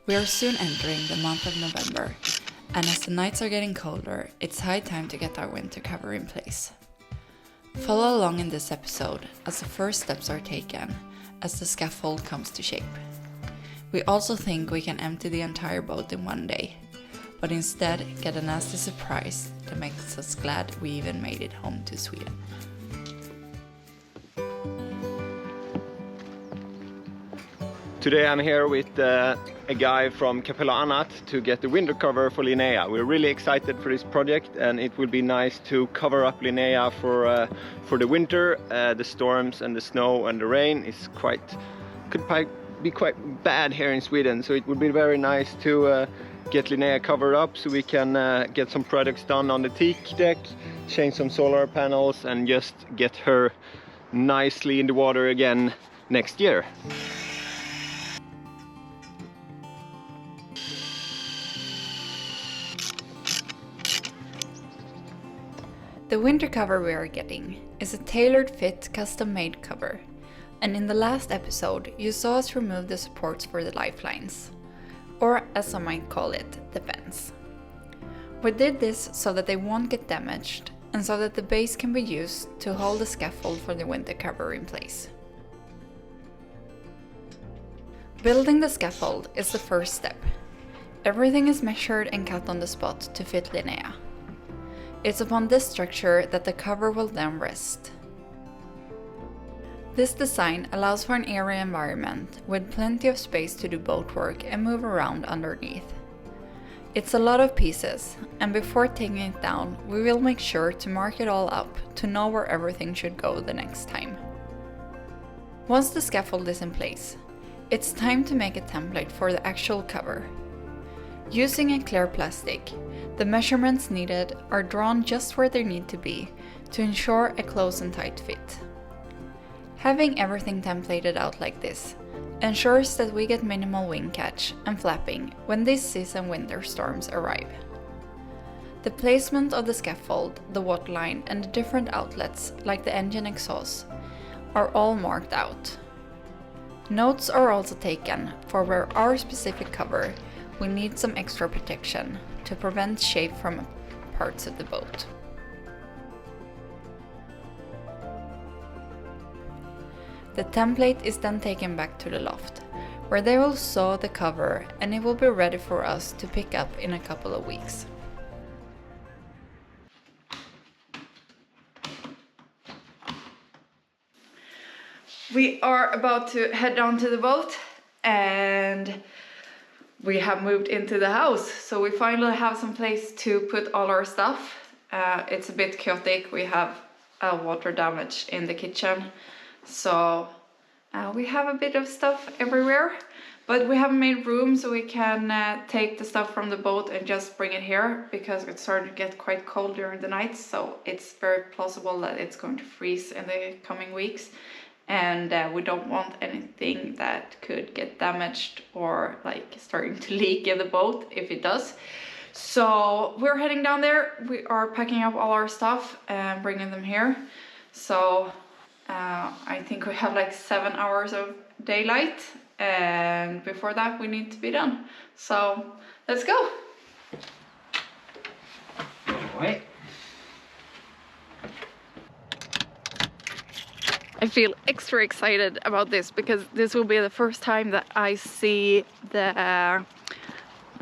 We are soon entering the month of November, and as the nights are getting colder, it's high time to get our winter cover in place. Follow along in this episode as the first steps are taken as the scaffold comes to shape. We also think we can empty the entire boat in one day, but instead get a nasty surprise that makes us glad we even made it home to Sweden. Today I'm here with a guy from Capella Annat to get the winter cover for Linnea. We're really excited for this project, and it will be nice to cover up Linnea for the winter. The storms and the snow and the rain could be quite bad here in Sweden, so it would be very nice to get Linnea covered up so we can get some products done on the teak deck, change some solar panels, and just get her nicely in the water again next year. The winter cover we are getting is a tailored fit custom-made cover, and in the last episode you saw us remove the supports for the lifelines, or as some might call it, the fence. We did this so that they won't get damaged and so that the base can be used to hold the scaffold for the winter cover in place. Building the scaffold is the first step. Everything is measured and cut on the spot to fit Linnea. It's upon this structure that the cover will then rest. This design allows for an airy environment with plenty of space to do boat work and move around underneath. It's a lot of pieces, and before taking it down, we will make sure to mark it all up to know where everything should go the next time. Once the scaffold is in place, it's time to make a template for the actual cover. Using a clear plastic, the measurements needed are drawn just where they need to be to ensure a close and tight fit. Having everything templated out like this ensures that we get minimal wind catch and flapping when this season winter storms arrive. The placement of the scaffold, the waterline, and the different outlets like the engine exhaust are all marked out. Notes are also taken for where our specific cover will need some extra protection to prevent shape from parts of the boat. The template is then taken back to the loft, where they will sew the cover and it will be ready for us to pick up in a couple of weeks. We are about to head down to the boat, and we have moved into the house, so we finally have some place to put all our stuff. It's a bit chaotic. We have water damage in the kitchen, so we have a bit of stuff everywhere, but we have made room so we can take the stuff from the boat and just bring it here, because it's starting to get quite cold during the night, so it's very plausible that it's going to freeze in the coming weeks. And we don't want anything that could get damaged or like starting to leak in the boat if it does. So we're heading down there. We are packing up all our stuff and bringing them here. So I think we have like 7 hours of daylight, and before that we need to be done. So let's go. Wait. I feel extra excited about this because this will be the first time that I see the,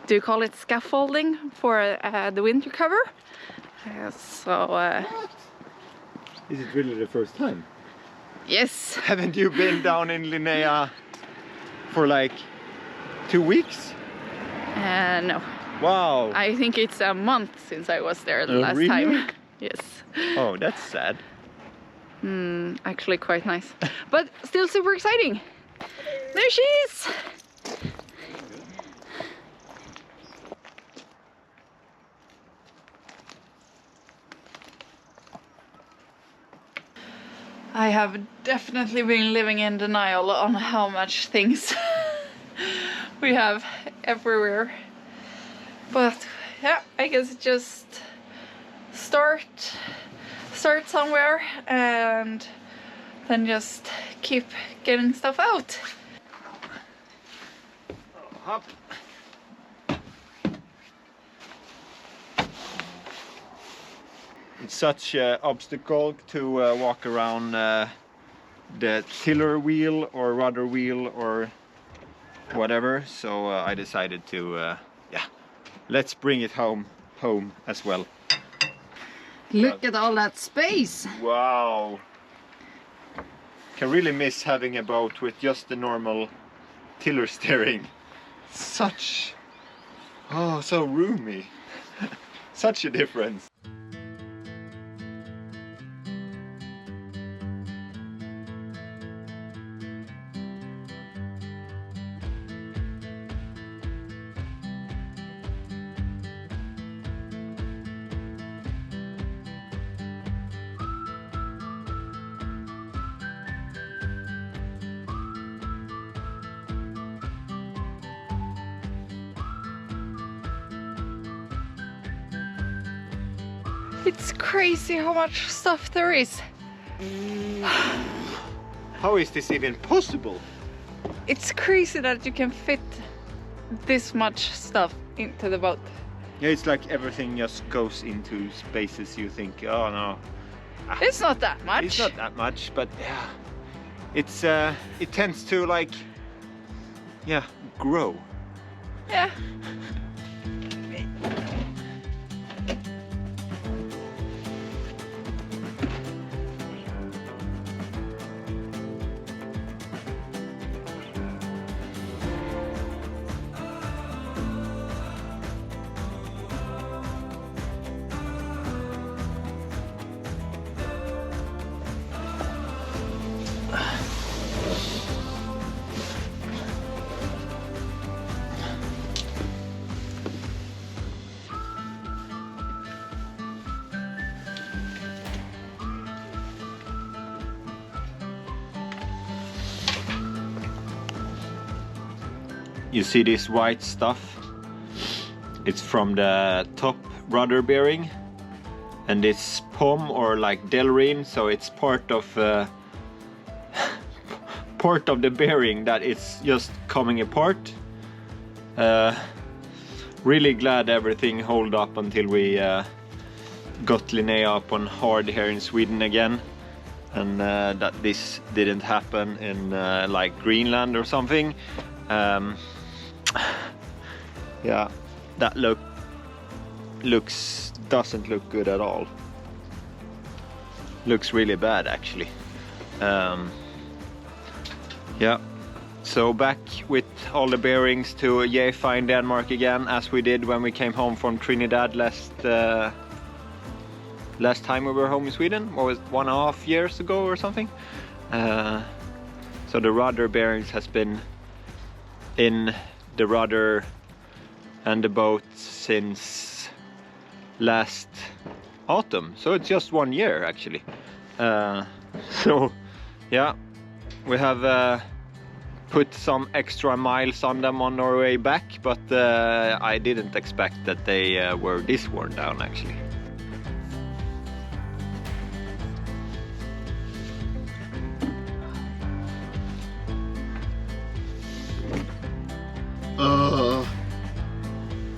do you call it scaffolding for the winter cover? Is it really the first time? Yes. Haven't you been down in Linnea for like 2 weeks? No. Wow. I think it's a month since I was there the last really? time. Yes. Oh, that's sad. Actually quite nice, but still super exciting. There she is. I have definitely been living in denial on how much things we have everywhere, but yeah, I guess just start somewhere and then just keep getting stuff out. Hop. It's such an obstacle to walk around the tiller wheel or rudder wheel or whatever, so I decided to yeah, let's bring it home as well. Look at all that space! Wow! Can really miss having a boat with just the normal tiller steering. Such... oh, so roomy. Such a difference. It's crazy how much stuff there is. How is this even possible? It's crazy that you can fit this much stuff into the boat. Yeah, it's like everything just goes into spaces you think, oh no. It's not that much. It's not that much, but yeah. It's it tends to like, yeah, grow. Yeah. You see this white stuff? It's from the top rudder bearing, and it's POM or like Delrin, so it's part of the bearing that it's just coming apart. Really glad everything held up until we got Linnea up on hard here in Sweden again, and that this didn't happen in like Greenland or something. Yeah, that doesn't look good at all. Looks really bad actually. Yeah, so back with all the bearings to Jæfa in Denmark again, as we did when we came home from Trinidad last time we were home in Sweden. What was it, 1.5 years ago or something? So the rudder bearings has been in the rudder and the boat since last autumn, so it's just 1 year actually. So yeah, we have put some extra miles on them on our way back, but I didn't expect that they were this worn down actually.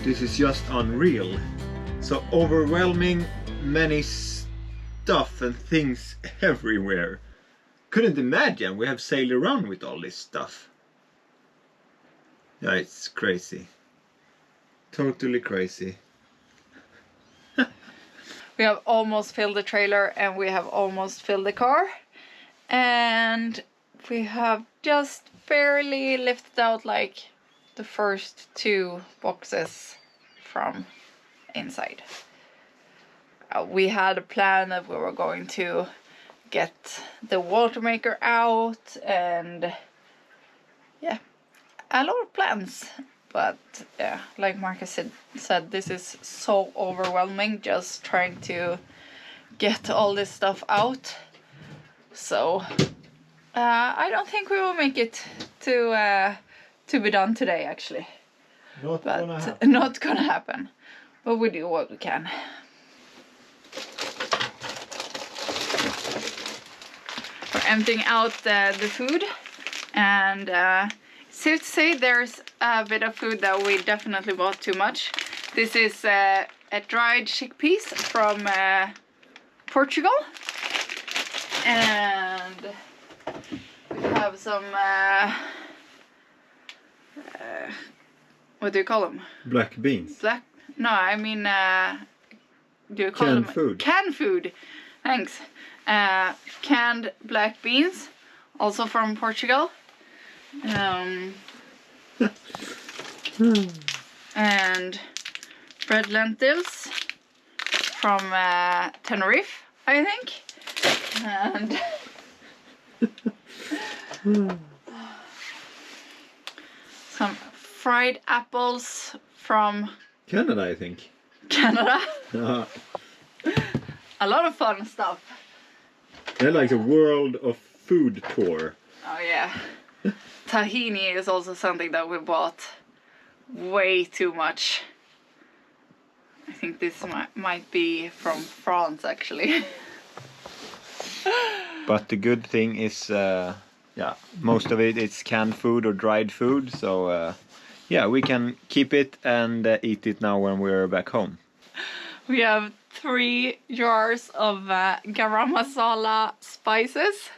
This is just unreal. So overwhelming, many stuff and things everywhere. Couldn't imagine we have sailed around with all this stuff. Yeah, it's crazy. Totally crazy. We have almost filled the trailer and we have almost filled the car. And we have just barely lifted out like the first 2 boxes from inside. We had a plan that we were going to get the water maker out, and yeah, a lot of plans. But yeah, like Marcus said, this is so overwhelming just trying to get all this stuff out. So I don't think we will make it to be done today actually. Not gonna happen. But we do what we can. We're emptying out the food, and safe to say there's a bit of food that we definitely bought too much. This is a dried chickpeas from Portugal. And we have some, what do you call them? Black beans. No, I mean, do you call Canned them? food. Canned food. Thanks. Canned black beans, also from Portugal. And red lentils from Tenerife, I think. And some fried apples from Canada, I think. Canada. Uh, A lot of fun stuff. They're like a world of food tour. Oh yeah. Tahini is also something that we bought way too much. I think this might be from France actually. But the good thing is, most of it is canned food or dried food. So, we can keep it and eat it now when we're back home. We have 3 jars of garam masala spices.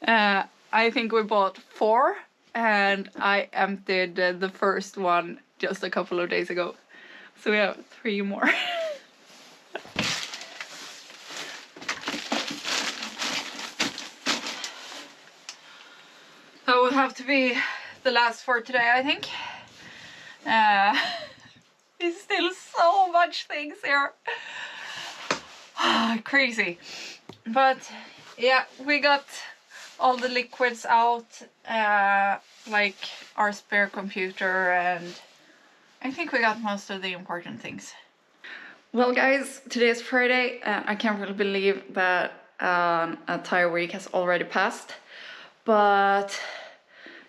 I think we bought 4 and I emptied the first one just a couple of days ago. So we have 3 more. That will have to be the last for today, I think. There's still so much things here. Crazy. But yeah, we got all the liquids out, like our spare computer, and I think we got most of the important things. Well guys, today is Friday and I can't really believe that an entire week has already passed. But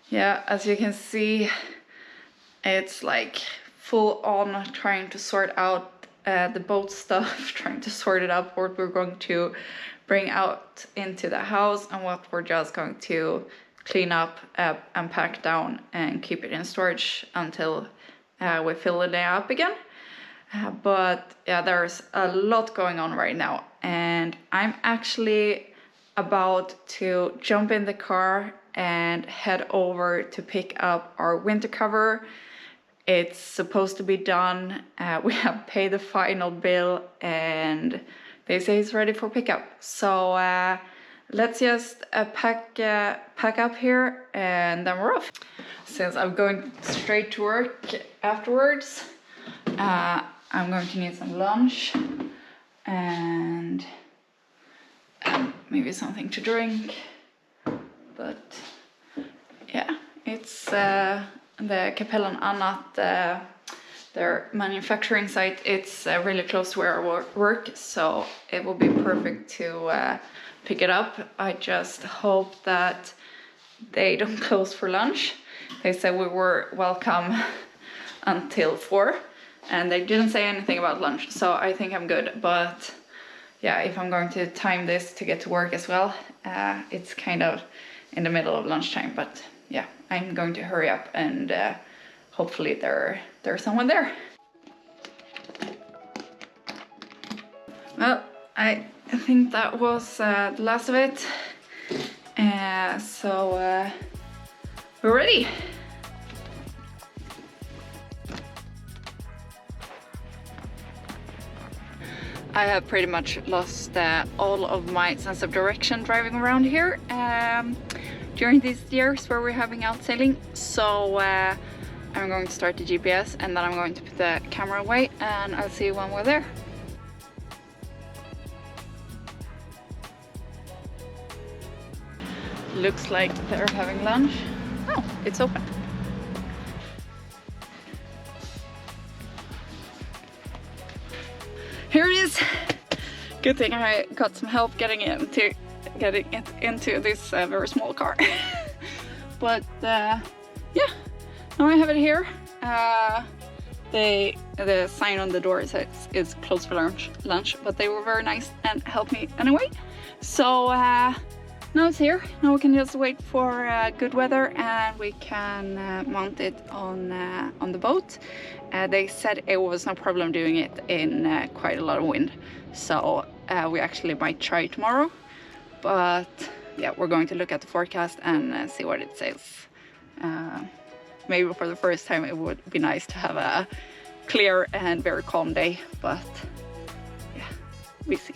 yeah, as you can see, it's like full on trying to sort out the boat stuff, trying to sort it up, what we're going to bring out into the house and what we're just going to clean up and pack down and keep it in storage until we fill it up again. But yeah, there's a lot going on right now and I'm actually about to jump in the car and head over to pick up our winter cover. It's supposed to be done. We have paid the final bill and they say it's ready for pickup. So let's just pack up here and then we're off. Since I'm going straight to work afterwards, I'm going to need some lunch and maybe something to drink. But yeah, it's the Capellan Annat, their manufacturing site. It's really close to where I work, so it will be perfect to pick it up. I just hope that they don't close for lunch. They said we were welcome until 4 and they didn't say anything about lunch, so I think I'm good. But yeah, if I'm going to time this to get to work as well, it's kind of in the middle of lunchtime. But yeah, I'm going to hurry up and hopefully there's someone there. Well, I think that was the last of it. So we're ready. I have pretty much lost all of my sense of direction driving around here during these years where we're having out sailing. So I'm going to start the GPS and then I'm going to put the camera away and I'll see you when we're there. Looks like they're having lunch. Oh, it's open. Here it is. Good thing I got some help getting it into this very small car. But yeah, now I have it here. The sign on the door says it's closed for lunch, but they were very nice and helped me anyway. So now it's here. Now we can just wait for good weather and we can mount it on the boat. They said it was no problem doing it in quite a lot of wind. So we actually might try tomorrow, but yeah, we're going to look at the forecast and see what it says. Maybe for the first time it would be nice to have a clear and very calm day, but yeah, we see.